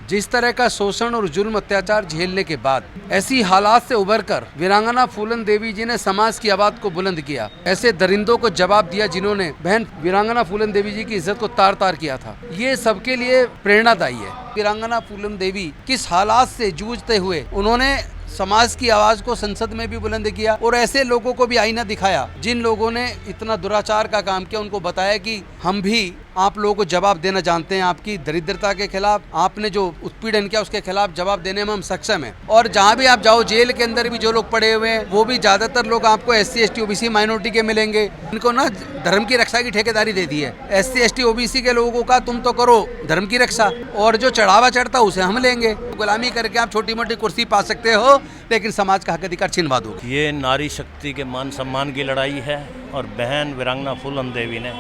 जिस तरह का शोषण और जुल्म अत्याचार झेलने के बाद ऐसी हालात से उबरकर वीरांगना फूलन देवी जी ने समाज की आवाज को बुलंद किया, ऐसे दरिंदों को जवाब दिया जिन्होंने बहन वीरांगना फूलन देवी जी की इज्जत को तार तार किया था। ये सबके लिए प्रेरणादायी है। वीरांगना फूलन देवी किस हालात से जूझते हुए उन्होंने समाज की आवाज को संसद में भी बुलंद किया और ऐसे लोगों को भी आईना दिखाया जिन लोगों ने इतना दुराचार का काम किया। उनको बताया कि हम भी आप लोगों को जवाब देना जानते हैं, आपकी दरिद्रता के खिलाफ, आपने जो उत्पीड़न किया उसके खिलाफ जवाब देने में हम सक्षम हैं। और जहाँ भी आप जाओ, जेल के अंदर भी जो लोग पड़े हुए हैं वो भी ज्यादातर लोग आपको SC ST OBC माइनॉरिटी के मिलेंगे। इनको ना धर्म की रक्षा की ठेकेदारी दे दी है। SC ST OBC के लोगों का तुम तो करो धर्म की रक्षा, और जो चढ़ावा चढ़ता उसे हम लेंगे। गुलामी करके आप छोटी मोटी कुर्सी पा सकते हो, लेकिन समाज का हक अधिकार छिनवा दो। ये नारी शक्ति के मान सम्मान की लड़ाई है और बहन वीरांगना फूलन देवी ने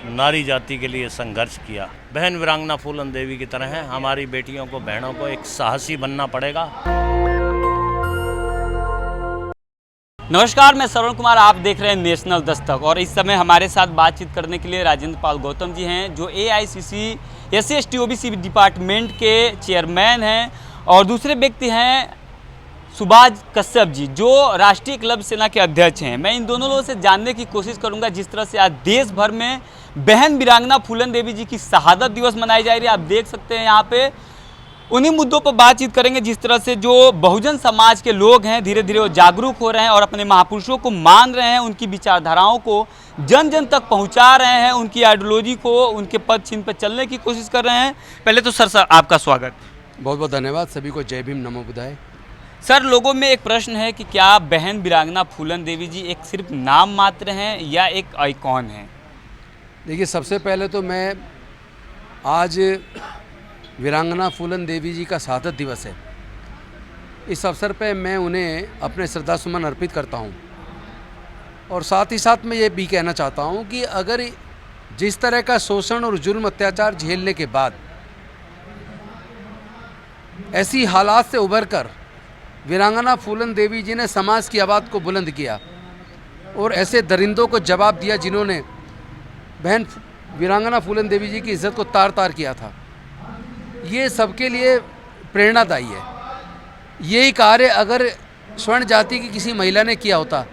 नारी जाति के लिए संघर्ष किया। बहन वीरांगना फूलन देवी की तरह है हमारी बेटियों को, बहनों को एक साहसी बनना पड़ेगा। नमस्कार, मैं श्रवण कुमार, आप देख रहे हैं नेशनल दस्तक। और इस समय हमारे साथ बातचीत करने के लिए राजेंद्र पाल गौतम जी हैं, जो AICC SC ST OBC department के चेयरमैन हैं, और दूसरे व्यक्ति हैं सुभाष कश्यप जी, जो राष्ट्रीय क्लब सेना के अध्यक्ष हैं। मैं इन दोनों लोगों से जानने की कोशिश करूंगा जिस तरह से आज देश भर में बहन वीरांगना फूलन देवी जी की शहादत दिवस मनाई जा रही है। आप देख सकते हैं यहाँ पे उन्हीं मुद्दों पर बातचीत करेंगे जिस तरह से जो बहुजन समाज के लोग हैं धीरे धीरे वो जागरूक हो रहे हैं और अपने महापुरुषों को मान रहे हैं, उनकी विचारधाराओं को जन जन तक पहुँचा रहे हैं, उनकी आइडियोलॉजी को, उनके पद चिन्ह पर चलने की कोशिश कर रहे हैं। पहले तो सर आपका स्वागत। बहुत बहुत धन्यवाद। सभी को जय भीम, नमो बुद्धाय। सर, लोगों में एक प्रश्न है कि क्या बहन वीरांगना फूलन देवी जी एक सिर्फ नाम मात्र हैं या एक आइकॉन हैं? देखिए, सबसे पहले तो मैं आज वीरांगना फूलन देवी जी का शहादत दिवस है, इस अवसर पे मैं उन्हें अपने श्रद्धासुमन अर्पित करता हूँ। और साथ ही साथ मैं ये भी कहना चाहता हूँ कि अगर जिस तरह का शोषण और जुल्म अत्याचार झेलने के बाद ऐसी हालात से उबरकर वीरांगना फूलन देवी जी ने समाज की आवाज़ को बुलंद किया और ऐसे दरिंदों को जवाब दिया जिन्होंने बहन वीरांगना फूलन देवी जी की इज्जत को तार तार किया था, ये सबके लिए प्रेरणादायी है। यही कार्य अगर स्वर्ण जाति की किसी महिला ने किया होता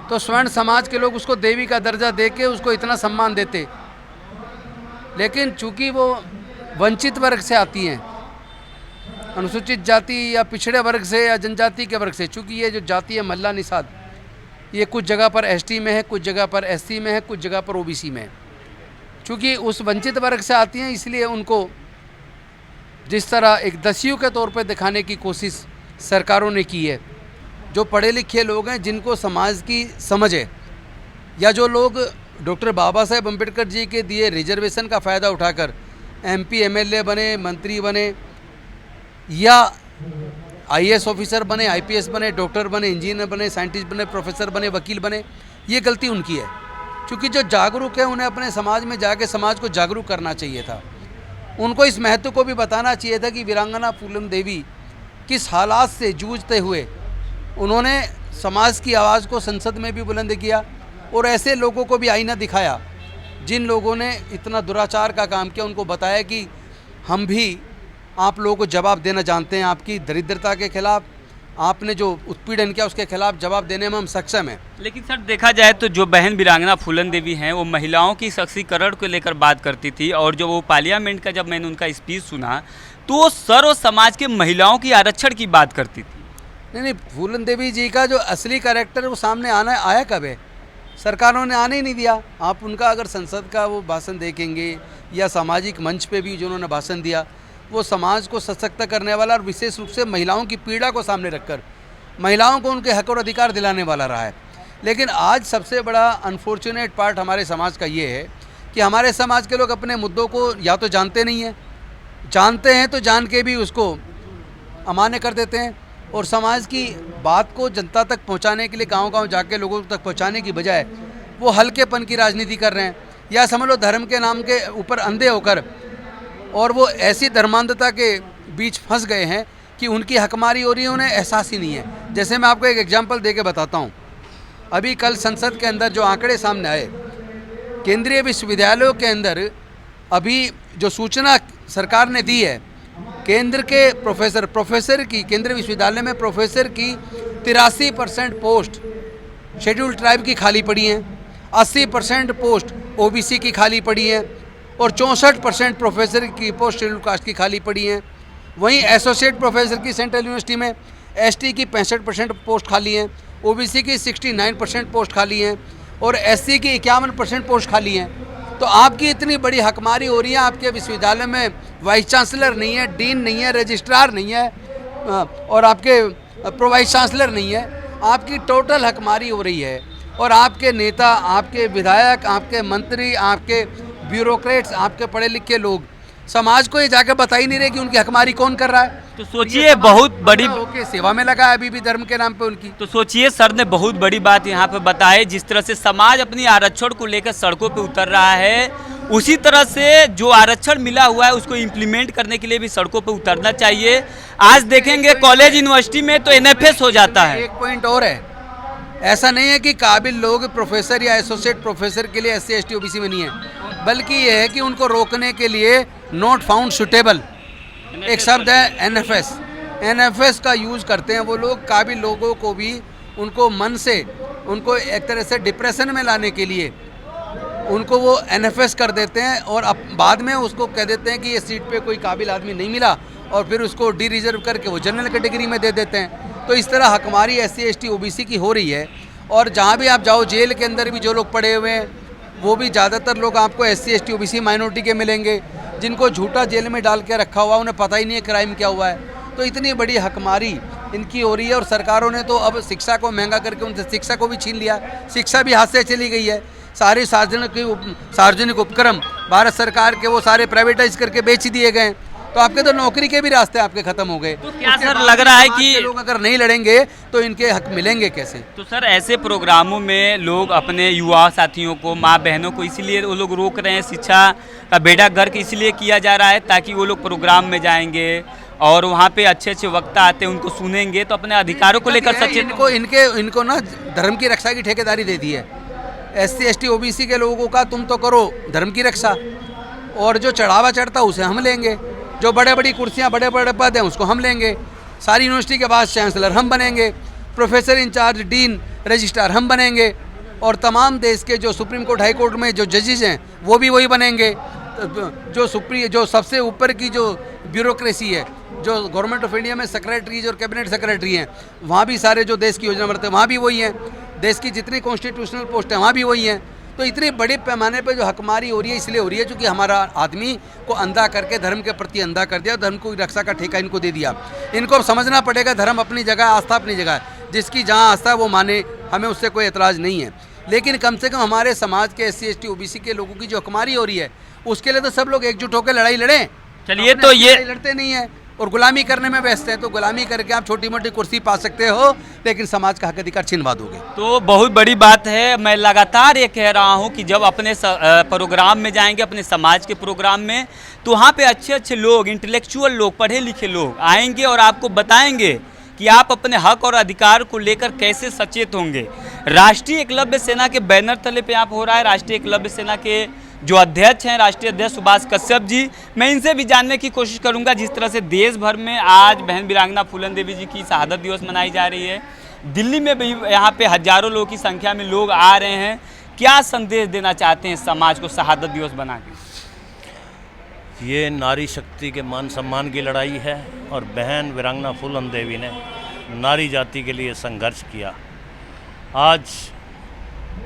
तो स्वर्ण समाज के लोग उसको देवी का दर्जा देके उसको इतना सम्मान देते, लेकिन चूंकि वो वंचित वर्ग से आती हैं, अनुसूचित जाति या पिछड़े वर्ग से या जनजाति के वर्ग से, चूँकि ये जो जाति है मल्ला निषाद, ये कुछ जगह पर ST में है, कुछ जगह पर SC में है, कुछ जगह पर OBC में है। चूँकि उस वंचित वर्ग से आती हैं, इसलिए उनको जिस तरह एक दस्यु के तौर पर दिखाने की कोशिश सरकारों ने की है। जो पढ़े लिखे लोग हैं, जिनको समाज की समझ है, या जो लोग डॉक्टर बाबा साहेब अम्बेडकर जी के दिए रिजर्वेशन का फ़ायदा उठाकर MP MLA बने, मंत्री बने, या IAS ऑफिसर बने, IPS बने, डॉक्टर बने, इंजीनियर बने, साइंटिस्ट बने, प्रोफेसर बने, वकील बने, ये गलती उनकी है। क्योंकि जो जागरूक है उन्हें अपने समाज में जाके समाज को जागरूक करना चाहिए था। उनको इस महत्व को भी बताना चाहिए था कि वीरांगना फूलन देवी किस हालात से जूझते हुए उन्होंने समाज की आवाज़ को संसद में भी बुलंद किया और ऐसे लोगों को भी आईना दिखाया जिन लोगों ने इतना दुराचार का काम किया। उनको बताया कि हम भी आप लोगों को जवाब देना जानते हैं, आपकी दरिद्रता के खिलाफ, आपने जो उत्पीड़न किया उसके खिलाफ जवाब देने में हम सक्षम हैं। लेकिन सर, देखा जाए तो जो बहन वीरांगना फूलन देवी हैं वो महिलाओं की सशक्तिकरण को लेकर बात करती थी, और जो वो पार्लियामेंट का जब मैंने उनका स्पीच सुना तो वो सर्व समाज के महिलाओं की आरक्षण की बात करती थी। नहीं, फूलन देवी जी का जो असली कैरेक्टर वो सामने आया कब है? सरकारों ने आने ही नहीं दिया। आप उनका अगर संसद का वो भाषण देखेंगे या सामाजिक मंच पे भी जो उन्होंने भाषण दिया, वो समाज को सशक्त करने वाला और विशेष रूप से महिलाओं की पीड़ा को सामने रखकर महिलाओं को उनके हक और अधिकार दिलाने वाला रहा है। लेकिन आज सबसे बड़ा अनफॉर्चुनेट पार्ट हमारे समाज का ये है कि हमारे समाज के लोग अपने मुद्दों को या तो जानते नहीं हैं, जानते हैं तो जान के भी उसको अमान्य कर देते हैं, और समाज की बात को जनता तक पहुंचाने के लिए गांव-गांव जाके लोगों तक पहुंचाने की बजाय वो हल्केपन की राजनीति कर रहे हैं, या समझ लो धर्म के नाम के ऊपर अंधे होकर, और वो ऐसी धर्मांधता के बीच फंस गए हैं कि उनकी हकमारी हो रही है, उन्हें एहसास ही नहीं है। जैसे मैं आपको एक एग्जांपल दे के बताता हूँ। अभी कल संसद के अंदर जो आंकड़े सामने आए, केंद्रीय विश्वविद्यालयों के अंदर अभी जो सूचना सरकार ने दी है केंद्र के प्रोफेसर की केंद्रीय विश्वविद्यालय में प्रोफेसर की 83% पोस्ट शेड्यूल्ड ट्राइब की खाली पड़ी हैं, 80% पोस्ट ओबीसी की खाली पड़ी हैं और 64% प्रोफेसर की पोस्ट शेड्यूल्ड कास्ट की खाली पड़ी हैं। वहीं एसोसिएट प्रोफेसर की सेंट्रल यूनिवर्सिटी में एसटी की 65% पोस्ट खाली हैं, ओबीसी की 69% पोस्ट खाली हैं और एससी की 51% पोस्ट खाली हैं। तो आपकी इतनी बड़ी हकमारी हो रही है, आपके विश्वविद्यालय में वाइस चांसलर नहीं है, डीन नहीं है, रजिस्ट्रार नहीं है और आपके प्रो वाइस चांसलर नहीं है, आपकी टोटल हकमारी हो रही है। और आपके नेता, आपके विधायक, आपके मंत्री, आपके ब्यूरोक्रेट्स, आपके पढ़े लिखे लोग समाज को ये जाकर बता ही नहीं रहे कि उनकी हकमारी कौन कर रहा है। तो सोचिए बहुत बड़ी ओके सेवा में लगा है अभी भी धर्म के नाम पे उनकी। तो सोचिए सर ने बहुत बड़ी बात यहाँ पे बताई, जिस तरह से समाज अपनी आरक्षण को लेकर सड़कों पे उतर रहा है, उसी तरह से जो आरक्षण मिला हुआ है उसको इम्प्लीमेंट करने के लिए भी सड़कों पे उतरना चाहिए। आज देखेंगे कॉलेज यूनिवर्सिटी में तो एनएफएस हो जाता है। एक पॉइंट और है, ऐसा नहीं है कि काबिल लोग प्रोफेसर या एसोसिएट प्रोफेसर के लिए एससी एसटी ओबीसी में नहीं है, बल्कि ये है कि उनको रोकने के लिए नॉट फाउंड सुटेबल एक शब्द है एनएफएस का यूज़ करते हैं वो लोग। काबिल लोगों को भी उनको मन से, उनको एक तरह से डिप्रेशन में लाने के लिए उनको वो एनएफएस कर देते हैं और अब बाद में उसको कह देते हैं कि ये सीट पे कोई काबिल आदमी नहीं मिला और फिर उसको डी रिजर्व करके वो जनरल कैटेगरी में दे देते हैं। तो इस तरह हकमारी एससी एसटी ओबीसी की हो रही है। और जहाँ भी आप जाओ, जेल के अंदर भी जो लोग पड़े हुए हैं वो भी ज़्यादातर लोग आपको एससी एसटी ओबीसी माइनॉरिटी के मिलेंगे, जिनको झूठा जेल में डाल के रखा हुआ, उन्हें पता ही नहीं है क्राइम क्या हुआ है। तो इतनी बड़ी हकमारी इनकी हो रही है और सरकारों ने तो अब शिक्षा को महंगा करके उनसे शिक्षा को भी छीन लिया, शिक्षा भी हाथ से चली गई है। सारे सार्वजनिक उपक्रम भारत सरकार के वो सारे प्राइवेटाइज करके बेच दिए गए। तो आपके तो नौकरी के भी रास्ते आपके खत्म हो गए। तो क्या सर लग रहा है कि लोग अगर नहीं लड़ेंगे तो इनके हक मिलेंगे कैसे? तो सर ऐसे प्रोग्रामों में लोग अपने युवा साथियों को, माँ बहनों को इसलिए वो लोग रोक रहे हैं, शिक्षा का बेड़ा गर्क इसलिए किया जा रहा है ताकि वो लोग प्रोग्राम में जाएंगे और वहाँ पे अच्छे अच्छे वक्ता आते हैं, उनको सुनेंगे तो अपने अधिकारों को लेकर सचेत। इनको ना धर्म की रक्षा की ठेकेदारी दे दी है। एससी एसटी ओबीसी के लोगों का तुम तो करो धर्म की रक्षा, और जो चढ़ावा चढ़ता उसे हम लेंगे, जो बड़े बड़ी कुर्सियां, बड़े बड़े पद हैं उसको हम लेंगे, सारी यूनिवर्सिटी के वाइस चांसलर हम बनेंगे, प्रोफेसर इंचार्ज, डीन, रजिस्ट्रार हम बनेंगे और तमाम देश के जो सुप्रीम कोर्ट, हाई कोर्ट में जो जजेस हैं वो भी वही बनेंगे। जो सबसे ऊपर की जो ब्यूरोक्रेसी है, जो गवर्नमेंट ऑफ इंडिया में सेक्रेटरीज और कैबिनेट सेक्रेटरी हैं, वहाँ भी सारे जो देश की योजना बनाते हैं वहाँ भी वही हैं। देश की जितनी कॉन्स्टिट्यूशनल पोस्ट हैं वहाँ भी वही हैं। तो इतनी बड़े पैमाने पे जो हकमारी हो रही है इसलिए हो रही है क्योंकि हमारा आदमी को अंधा करके धर्म के प्रति अंधा कर दिया, धर्म को रक्षा का ठेका इनको दे दिया। इनको अब समझना पड़ेगा धर्म अपनी जगह, आस्था अपनी जगह है, जिसकी जहाँ आस्था है वो माने, हमें उससे कोई एतराज़ नहीं है। लेकिन कम से कम हमारे समाज के एससी एसटी ओबीसी के लोगों की जो हकमारी हो रही है उसके लिए तो सब लोग एकजुट होकर लड़ाई लड़ें। चलिए तो ये लड़ते नहीं है और गुलामी करने में व्यस्त हैं। तो गुलामी करके आप छोटी मोटी कुर्सी पा सकते हो लेकिन समाज का हक अधिकार छिनवा दोगे। तो बहुत बड़ी बात है। मैं लगातार ये कह रहा हूँ कि जब अपने प्रोग्राम में जाएंगे, अपने समाज के प्रोग्राम में, तो वहाँ पे अच्छे अच्छे लोग, इंटेलेक्चुअल लोग, पढ़े लिखे लोग आएंगे और आपको बताएंगे कि आप अपने हक और अधिकार को लेकर कैसे सचेत होंगे। राष्ट्रीय एकलव्य सेना के बैनर तले पे आप हो रहा है। राष्ट्रीय एकलव्य सेना के जो अध्यक्ष हैं, राष्ट्रीय अध्यक्ष सुभाष कश्यप जी, मैं इनसे भी जानने की कोशिश करूंगा जिस तरह से देश भर में आज बहन वीरांगना फूलन देवी जी की शहादत दिवस मनाई जा रही है, दिल्ली में भी यहाँ पे हजारों लोगों की संख्या में लोग आ रहे हैं, क्या संदेश देना चाहते हैं समाज को शहादत दिवस बना के? ये नारी शक्ति के मान सम्मान की लड़ाई है और बहन वीरांगना फूलन देवी ने नारी जाति के लिए संघर्ष किया। आज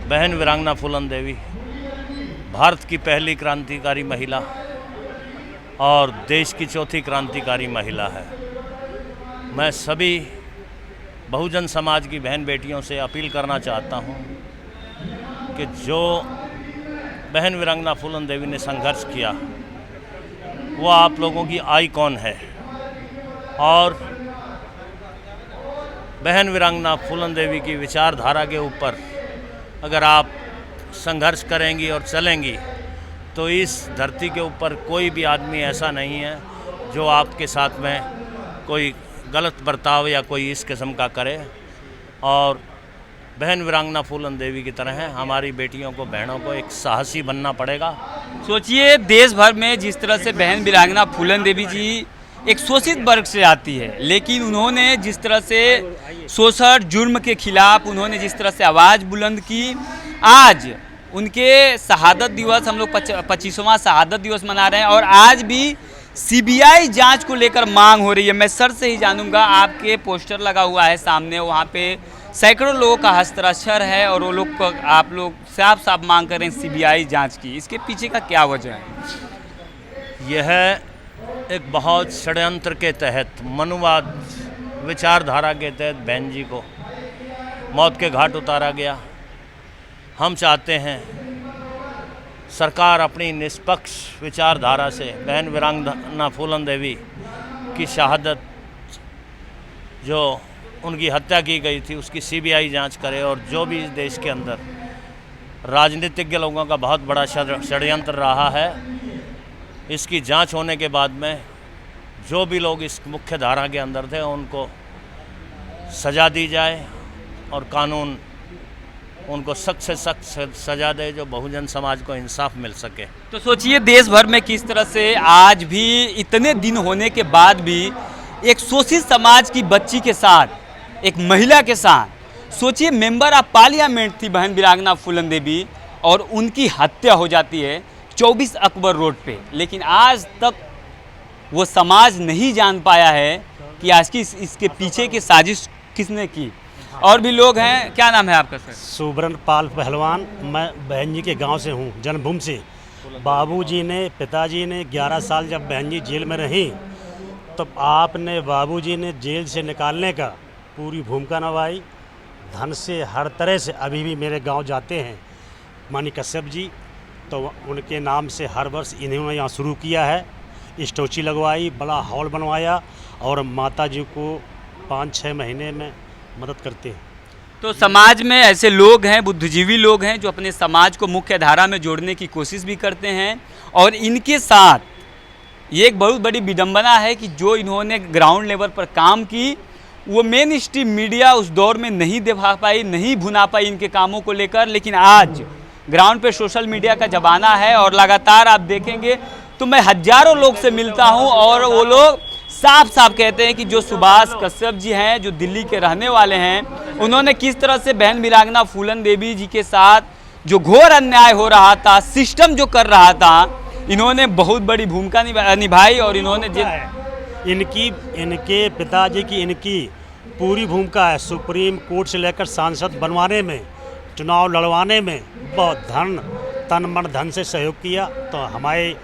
बहन वीरांगना फूलन देवी भारत की पहली क्रांतिकारी महिला और देश की चौथी क्रांतिकारी महिला है। मैं सभी बहुजन समाज की बहन बेटियों से अपील करना चाहता हूँ कि जो बहन वीरांगना फूलन देवी ने संघर्ष किया वो आप लोगों की आइकॉन है और बहन वीरांगना फूलन देवी की विचारधारा के ऊपर अगर आप संघर्ष करेंगी और चलेंगी तो इस धरती के ऊपर कोई भी आदमी ऐसा नहीं है जो आपके साथ में कोई गलत बर्ताव या कोई इस किस्म का करे। और बहन वीरांगना फूलन देवी की तरह हमारी बेटियों को, बहनों को एक साहसी बनना पड़ेगा। सोचिए देश भर में जिस तरह से बहन वीरांगना फूलन देवी जी एक शोषित वर्ग से आती है, लेकिन उन्होंने जिस तरह से शोषण जुर्म के खिलाफ उन्होंने जिस तरह से आवाज़ बुलंद की, आज उनके शहादत दिवस, हम लोग 25वां शहादत दिवस मना रहे हैं और आज भी सीबीआई जांच को लेकर मांग हो रही है। मैं सर से ही जानूंगा, आपके पोस्टर लगा हुआ है सामने, वहाँ पे सैकड़ों लोगों का हस्ताक्षर है और वो लोग आप लोग साफ साफ मांग कर रहे हैं सीबीआई जांच की, इसके पीछे का क्या वजह है? यह एक बहुत षड्यंत्र के तहत, मनुवाद विचारधारा के तहत बहन जी को मौत के घाट उतारा गया। हम चाहते हैं सरकार अपनी निष्पक्ष विचारधारा से बहन वीरांगना फूलन देवी की शहादत, जो उनकी हत्या की गई थी, उसकी सीबीआई जांच करे और जो भी इस देश के अंदर राजनीतिज्ञ लोगों का बहुत बड़ा षड्यंत्र रहा है, इसकी जांच होने के बाद में जो भी लोग इस मुख्य धारा के अंदर थे उनको सज़ा दी जाए और कानून उनको सख्त से सख्त सज़ा दे, जो बहुजन समाज को इंसाफ मिल सके। तो सोचिए देश भर में किस तरह से आज भी इतने दिन होने के बाद भी एक शोषित समाज की बच्ची के साथ, एक महिला के साथ, सोचिए मेंबर ऑफ पार्लियामेंट थी बहन वीरांगना फूलन देवी और उनकी हत्या हो जाती है 24 अकबर रोड पे, लेकिन आज तक वो समाज नहीं जान पाया है कि आज की इसके पीछे की साजिश किसने की। और भी लोग हैं, क्या नाम है आपका सर? सुब्रन पाल पहलवान। मैं बहन जी के गांव से हूं, जन्मभूमि से। बाबूजी ने, पिताजी ने 11 साल जब बहन जी जेल में रही, तब आपने बाबूजी ने जेल से निकालने का पूरी भूमिका निभाई। धन से हर तरह से अभी भी मेरे गांव जाते हैं मानी कश्यप जी, तो उनके नाम से हर वर्ष इन्होंने यहाँ शुरू किया है। स्टोची लगवाई, बड़ा हॉल बनवाया और माता जी को 5-6 महीने में मदद करते हैं। तो समाज में ऐसे लोग हैं, बुद्धिजीवी लोग हैं, जो अपने समाज को मुख्य धारा में जोड़ने की कोशिश भी करते हैं और इनके साथ ये एक बहुत बड़ी विडंबना है कि जो इन्होंने ग्राउंड लेवल पर काम की, वो मेन स्ट्रीम मीडिया उस दौर में नहीं दिखा पाई, नहीं भुना पाई इनके कामों को लेकर, लेकिन आज ग्राउंड पे सोशल मीडिया का ज़माना है और लगातार आप देखेंगे तो मैं हज़ारों लोग से मिलता हूं और वो लोग साफ साफ कहते हैं कि जो सुभाष कश्यप जी हैं, जो दिल्ली के रहने वाले हैं, उन्होंने किस तरह से बहन वीरांगना फूलन देवी जी के साथ जो घोर अन्याय हो रहा था, सिस्टम जो कर रहा था, इन्होंने बहुत बड़ी भूमिका निभाई और इन्होंने इनके पिताजी की इनकी पूरी भूमिका है सुप्रीम कोर्ट से लेकर सांसद बनवाने में, चुनाव लड़वाने में बहुत तन मन धन से सहयोग किया। तो हमारे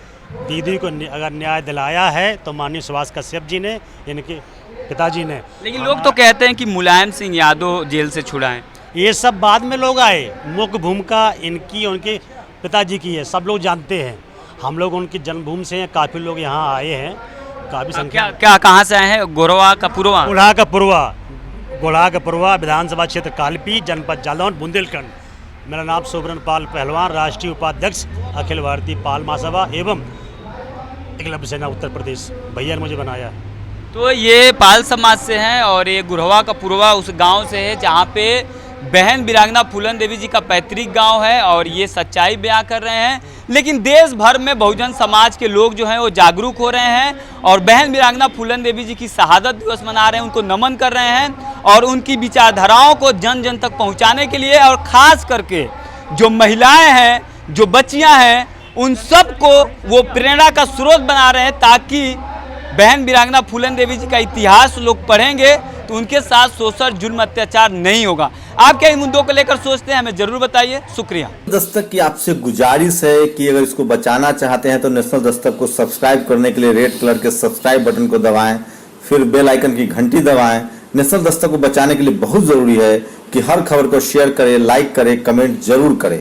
दीदी को अगर न्याय दिलाया है तो माननीय सुभाष कश्यप जी ने, इनके पिताजी ने। लेकिन लोग तो कहते हैं कि मुलायम सिंह यादव जेल से छुड़ाएं। ये सब बाद में लोग आए, मुख्य भूमिका इनकी, उनके पिताजी की है, सब लोग जानते हैं। हम लोग उनकी जन्मभूमि से हैं, काफ़ी लोग यहाँ आए हैं, काफ़ी संख्या। क्या कहाँ से आए हैं? गोरवा का पूर्वा, गोढ़ा का पूर्वा विधानसभा क्षेत्र कालपी, जनपद जालौन, बुंदेलखंड। मेरा नाम सुब्रन पाल पहलवान, राष्ट्रीय उपाध्यक्ष अखिल भारतीय पाल महासभा एवं एकलव्य सेना उत्तर प्रदेश। भैया ने मुझे बनाया। तो ये पाल समाज से हैं और ये गुरहवा का पूर्वा उस गांव से है जहां पे बहन वीरांगना फूलन देवी जी का पैतृक गांव है और ये सच्चाई बयां कर रहे हैं। लेकिन देश भर में बहुजन समाज के लोग जो हैं वो जागरूक हो रहे हैं और बहन वीरांगना फूलन देवी जी की शहादत दिवस मना रहे हैं, उनको नमन कर रहे हैं और उनकी विचारधाराओं को जन जन तक पहुंचाने के लिए, और ख़ास करके जो महिलाएं हैं, जो बच्चियां हैं, उन सबको वो प्रेरणा का स्रोत बना रहे हैं, ताकि बहन वीरांगना फूलन देवी जी का इतिहास लोग पढ़ेंगे तो उनके साथ शोषण, जुल्म, अत्याचार नहीं होगा। आप क्या इन मुद्दों को लेकर सोचते हैं, हमें जरूर बताइए। शुक्रिया। दस्तक की आपसे गुजारिश है कि अगर इसको बचाना चाहते हैं तो नेशनल दस्तक को सब्सक्राइब करने के लिए रेड कलर के सब्सक्राइब बटन को दबाएं, फिर बेल आइकन की घंटी दबाएं। नेशनल दस्तक को बचाने के लिए बहुत जरूरी है कि हर खबर को शेयर करें, लाइक करें, कमेंट जरूर करें।